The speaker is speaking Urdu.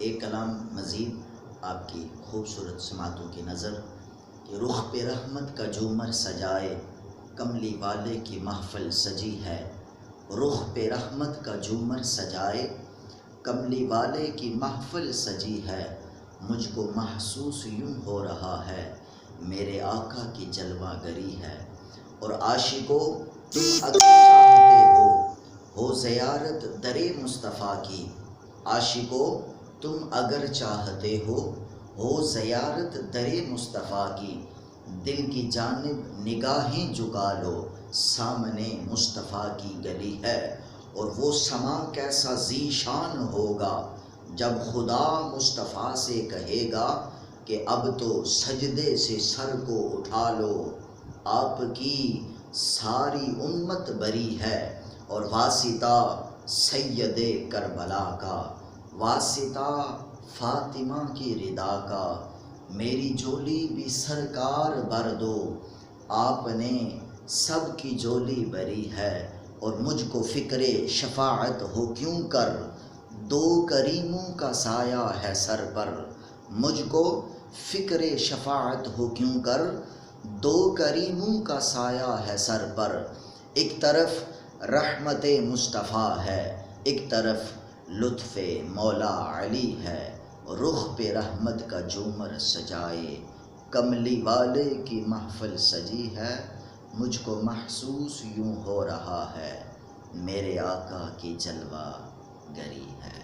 ایک کلام مزید آپ کی خوبصورت سماعتوں کی نظر کہ رخ پہ رحمت کا جھومر سجائے کملی والے کی محفل سجی ہے. رخ پہ رحمت کا جھومر سجائے کملی والے کی محفل سجی ہے. مجھ کو محسوس یوں ہو رہا ہے میرے آقا کی جلوہ گری ہے. اور عاشقو تم اگر چاہتے ہو زیارت در مصطفیٰ کی. عاشقو تم اگر چاہتے ہو زیارت در مصطفیٰ کی. دل کی جانب نگاہیں جھکا لو سامنے مصطفیٰ کی گلی ہے. اور وہ سما کیسا ذیشان ہوگا جب خدا مصطفیٰ سے کہے گا کہ اب تو سجدے سے سر کو اٹھا لو آپ کی ساری امت بری ہے. اور واسطہ سید کربلا کا واسطہ فاطمہ کی رضا کا میری جولی بھی سرکار بھر دو آپ نے سب کی جولی بری ہے. اور مجھ کو فکر شفاعت ہو کیوں کر دو کریموں کا سایہ ہے سر پر. مجھ کو فکر شفاعت ہو کیوں کر دو کریموں کا سایہ ہے سر پر. ایک طرف رحمت مصطفیٰ ہے ایک طرف لطف مولا علی ہے. رخ پہ رحمت کا جھومر سجائے کملی والے کی محفل سجی ہے. مجھ کو محسوس یوں ہو رہا ہے میرے آقا کی جلوہ گری ہے.